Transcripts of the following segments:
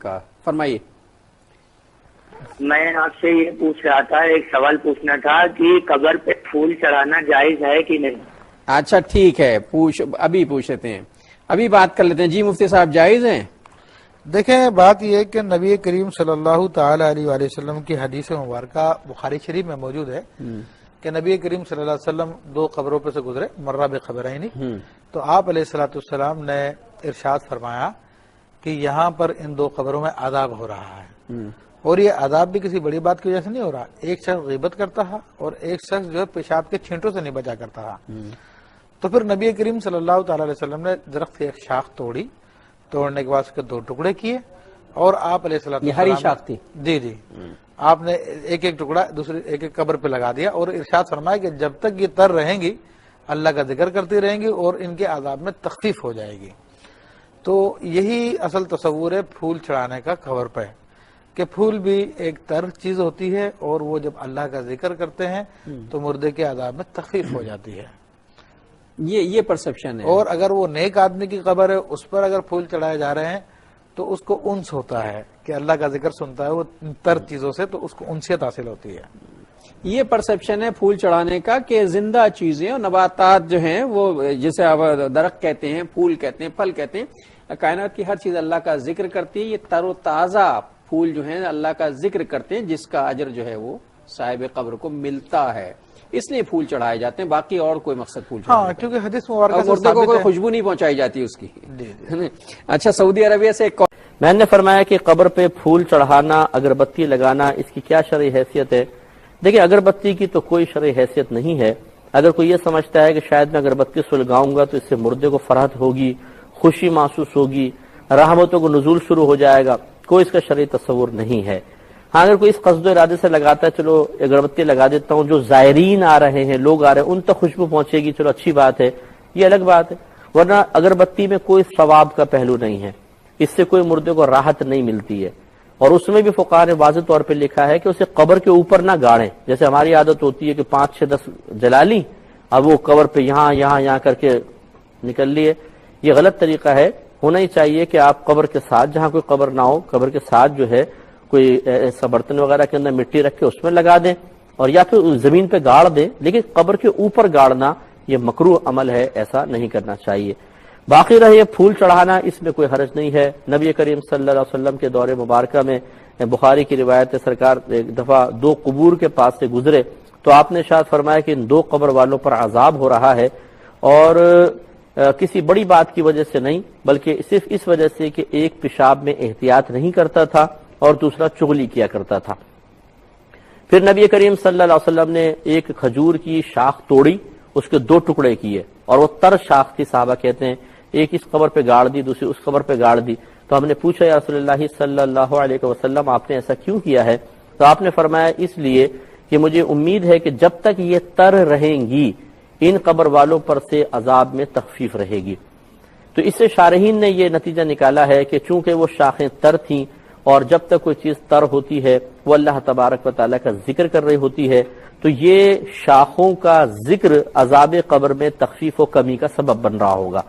کا. فرمائیے. میں آپ سے یہ پوچھ رہا تھا، ایک سوال پوچھنا تھا کہ قبر پہ پھول چڑھانا جائز ہے کہ نہیں؟ اچھا ٹھیک ہے، ابھی پوچھ لیتے ہیں، ابھی بات کر لیتے ہیں. جی مفتی صاحب جائز ہیں؟ دیکھیں بات یہ ہے کہ نبی کریم صلی اللہ تعالی علیہ وآلہ وسلم کی حدیث مبارکہ بخاری شریف میں موجود ہے کہ نبی کریم صلی اللہ علیہ وسلم 2 قبروں پہ سے گزرے، مرہ بقبرین، تو آپ علیہ الصلوۃ والسلام نے ارشاد فرمایا کہ یہاں پر ان 2 قبروں میں عذاب ہو رہا ہے، اور یہ عذاب بھی کسی بڑی بات کی وجہ سے نہیں ہو رہا. ایک شخص غیبت کرتا ہے اور ایک شخص جو ہے پیشاب کے چھینٹوں سے نہیں بچا کرتا ہے. تو پھر نبی کریم صلی اللہ تعالی علیہ وسلم نے درخت کی ایک شاخ توڑی، توڑنے کے بعد اس کے 2 ٹکڑے کیے، اور آپ علیہ الصلوۃ والسلام، یہ ہری شاخ تھی، جی آپ نے ایک ایک ٹکڑا دوسرے ایک ایک قبر پہ لگا دیا، اور ارشاد فرمایا کہ جب تک یہ تر رہیں گی اللہ کا ذکر کرتی رہیں گی اور ان کے عذاب میں تخفیف ہو جائے گی. تو یہی اصل تصور ہے پھول چڑھانے کا قبر پہ، کہ پھول بھی ایک تر چیز ہوتی ہے، اور وہ جب اللہ کا ذکر کرتے ہیں تو مردے کے عذاب میں تخفیف ہو جاتی ہے. یہ پرسپشن ہے. اور اگر وہ نیک آدمی کی قبر ہے اس پر اگر پھول چڑھائے جا رہے ہیں تو اس کو انس ہوتا ہے کہ اللہ کا ذکر سنتا ہے وہ تر چیزوں سے، تو اس کو انسیت حاصل ہوتی ہے. یہ پرسپشن ہے پھول چڑھانے کا کہ زندہ چیزیں اور نباتات جو ہیں وہ جسے آپ درخت کہتے ہیں، پھول کہتے ہیں، پھل کہتے ہیں، کائنات کی ہر چیز اللہ کا ذکر کرتی ہے. یہ تر و تازہ پھول جو ہیں اللہ کا ذکر کرتے ہیں، جس کا اجر جو ہے وہ صاحب قبر کو ملتا ہے، اس لیے پھول چڑھائے جاتے ہیں. باقی اور کوئی مقصد پھول چڑھانے کا، کیونکہ حدیث مبارکہ سے مردے کو ثابت کوئی ہے. خوشبو نہیں پہنچائی جاتی اس کی. اچھا سعودی عربیہ سے ایک میں نے فرمایا کہ قبر پہ پھول چڑھانا، اگربتی لگانا، اس کی کیا شرعی حیثیت ہے؟ دیکھیں اگربتی کی تو کوئی شرعی حیثیت نہیں ہے. اگر کوئی یہ سمجھتا ہے کہ شاید میں اگربتی سلگاؤں گا تو اس سے مردے کو فرحت ہوگی، خوشی محسوس ہوگی، رحمتوں کو نزول شروع ہو جائے گا، کوئی اس کا شرعی تصور نہیں ہے. ہاں اگر کوئی اس قصد و ارادے سے لگاتا ہے چلو اگربتی لگا دیتا ہوں، جو زائرین آ رہے ہیں، لوگ آ رہے ہیں، ان تک خوشبو پہنچے گی، چلو اچھی بات ہے، یہ الگ بات ہے. ورنہ اگربتی میں کوئی ثواب کا پہلو نہیں ہے، اس سے کوئی مردے کو راحت نہیں ملتی ہے. اور اس میں بھی فقہاء نے واضح طور پہ لکھا ہے کہ اسے قبر کے اوپر نہ گاڑیں. جیسے ہماری عادت ہوتی ہے کہ 5 6 10 جلا لی، اب وہ قبر پہ یہاں کر کے نکل لیے، یہ غلط طریقہ ہے. ہونا ہی چاہیے کہ آپ قبر کے ساتھ، جہاں کوئی قبر نہ ہو، قبر کے ساتھ جو ہے کوئی ایسا برتن وغیرہ کے اندر مٹی رکھ کے اس میں لگا دیں، اور یا پھر زمین پہ گاڑ دیں، لیکن قبر کے اوپر گاڑنا یہ مکروہ عمل ہے، ایسا نہیں کرنا چاہیے. باقی رہے پھول چڑھانا، اس میں کوئی حرج نہیں ہے. نبی کریم صلی اللہ علیہ وسلم کے دور مبارکہ میں بخاری کی روایت ہے، سرکار ایک دفعہ 2 قبور کے پاس سے گزرے تو آپ نے ارشاد فرمایا کہ ان 2 قبر والوں پر عذاب ہو رہا ہے، اور کسی بڑی بات کی وجہ سے نہیں، بلکہ صرف اس وجہ سے کہ ایک پیشاب میں احتیاط نہیں کرتا تھا اور دوسرا چغلی کیا کرتا تھا. پھر نبی کریم صلی اللہ علیہ وسلم نے ایک کھجور کی شاخ توڑی، اس کے 2 ٹکڑے کیے، اور وہ تر شاخ تھی، صحابہ کہتے ہیں ایک اس قبر پہ گاڑ دی، دوسری اس قبر پہ گاڑ دی. تو ہم نے پوچھا یا رسول اللہ صلی اللہ علیہ وسلم آپ نے ایسا کیوں کیا ہے؟ تو آپ نے فرمایا اس لیے کہ مجھے امید ہے کہ جب تک یہ تر رہیں گی ان قبر والوں پر سے عذاب میں تخفیف رہے گی. تو اس سے شارحین نے یہ نتیجہ نکالا ہے کہ چونکہ وہ شاخیں تر تھیں، اور جب تک کوئی چیز تر ہوتی ہے وہ اللہ تبارک و تعالیٰ کا ذکر کر رہی ہوتی ہے، تو یہ شاخوں کا ذکر عذاب قبر میں تخفیف و کمی کا سبب بن رہا ہوگا.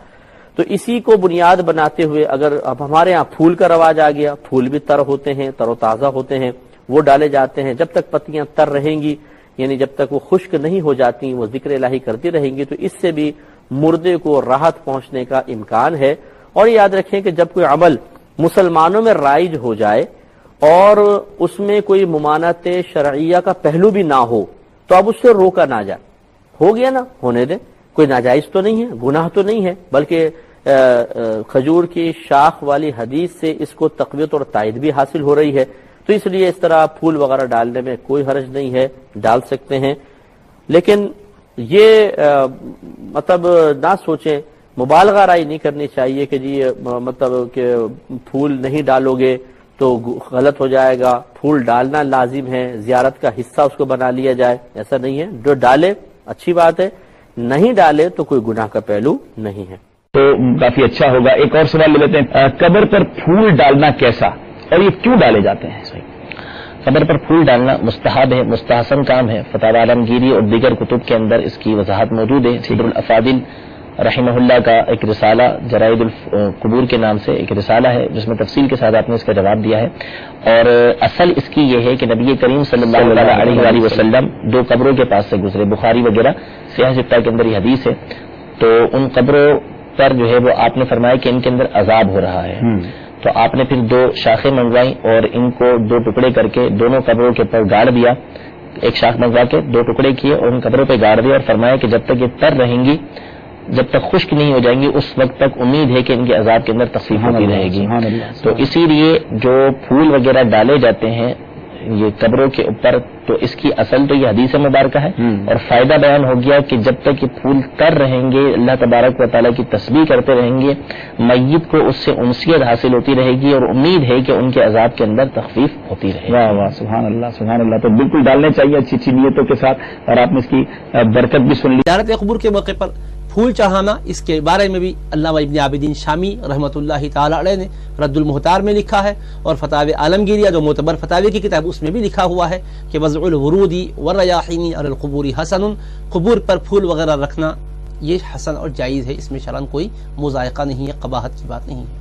تو اسی کو بنیاد بناتے ہوئے اگر اب ہمارے ہاں پھول کا رواج آ گیا، پھول بھی تر ہوتے ہیں، تر و تازہ ہوتے ہیں، وہ ڈالے جاتے ہیں. جب تک پتیاں تر رہیں گی، یعنی جب تک وہ خشک نہیں ہو جاتی، وہ ذکر الہی کرتی رہیں گی، تو اس سے بھی مردے کو راحت پہنچنے کا امکان ہے. اور یاد رکھیں کہ جب کوئی عمل مسلمانوں میں رائج ہو جائے اور اس میں کوئی ممانعت شرعیہ کا پہلو بھی نہ ہو تو اب اس سے روکا نہ جائے. ہو گیا نا، ہونے دیں، کوئی ناجائز تو نہیں ہے، گناہ تو نہیں ہے، بلکہ کھجور کی شاخ والی حدیث سے اس کو تقویت اور تائید بھی حاصل ہو رہی ہے. تو اس لیے اس طرح پھول وغیرہ ڈالنے میں کوئی حرج نہیں ہے، ڈال سکتے ہیں. لیکن یہ مطلب نہ سوچیں، مبالغہ رائی نہیں کرنی چاہیے کہ جی مطلب کہ پھول نہیں ڈالو گے تو غلط ہو جائے گا، پھول ڈالنا لازم ہے، زیارت کا حصہ اس کو بنا لیا جائے، ایسا نہیں ہے. جو ڈالے اچھی بات ہے، نہیں ڈالے تو کوئی گناہ کا پہلو نہیں ہے. تو کافی اچھا ہوگا. ایک اور سوال لے لیتے ہیں، قبر پر پھول ڈالنا کیسا اور یہ کیوں ڈالے جاتے ہیں؟ قبر پر پھول ڈالنا مستحب ہے، مستحسن کام ہے. فتاوی عالمگیری اور دیگر کتب کے اندر اس کی وضاحت موجود ہے. صدر الافاضل رحمہ کا ایک رسالہ جرائد القبور کے نام سے ایک رسالہ ہے جس میں تفصیل کے ساتھ آپ نے اس کا جواب دیا ہے. اور اصل اس کی یہ ہے کہ نبی کریم صلی اللہ علیہ وآلہ وسلم 2 قبروں کے پاس سے گزرے. بخاری وغیرہ صحیح 6 کے اندر یہ حدیث ہے. تو ان قبروں پر جو ہے وہ آپ نے فرمایا کہ ان کے اندر عذاب ہو رہا ہے. تو آپ نے پھر 2 شاخیں منگوائیں اور ان کو 2 ٹکڑے کر کے دونوں قبروں کے اوپر گاڑ دیا. ایک شاخ منگوا کے 2 ٹکڑے کیے اور ان قبروں پہ گاڑ دیا اور فرمایا کہ جب تک یہ تر رہیں گی، جب تک خشک نہیں ہو جائیں گی، اس وقت تک امید ہے کہ ان کے عذاب کے اندر تخفیف ہوتی رہے گی. تو اسی لیے جو پھول وغیرہ ڈالے جاتے ہیں یہ قبروں کے اوپر، تو اس کی اصل تو یہ حدیث مبارکہ ہے. اور فائدہ بیان ہو گیا کہ جب تک یہ پھول تر رہیں گے، اللہ تبارک و تعالیٰ کی تسبیح کرتے رہیں گے، میت کو اس سے انسیت حاصل ہوتی رہے گی اور امید ہے کہ ان کے عذاب کے اندر تخفیف ہوتی رہے گی. واہ واہ، سبحان اللہ سبحان اللہ. تو بالکل ڈالنے چاہیے اچھی اچھی نیتوں کے ساتھ، اور آپ نے اس کی برکت بھی سن لی. زیارت قبور کے موقع پر پھول چڑھانا، اس کے بارے میں بھی علامہ ابن عابدین شامی رحمۃ اللہ تعالی علیہ نے رد المحتار میں لکھا ہے، اور فتاوی عالمگیریہ جو معتبر فتاوی کی کتاب اس میں بھی لکھا ہوا ہے کہ وضع الورود والریاحین علی القبور حسن، قبور پر پھول وغیرہ رکھنا یہ حسن اور جائز ہے، اس میں شرعاً کوئی مذائقہ نہیں ہے، قباحت کی بات نہیں ہے.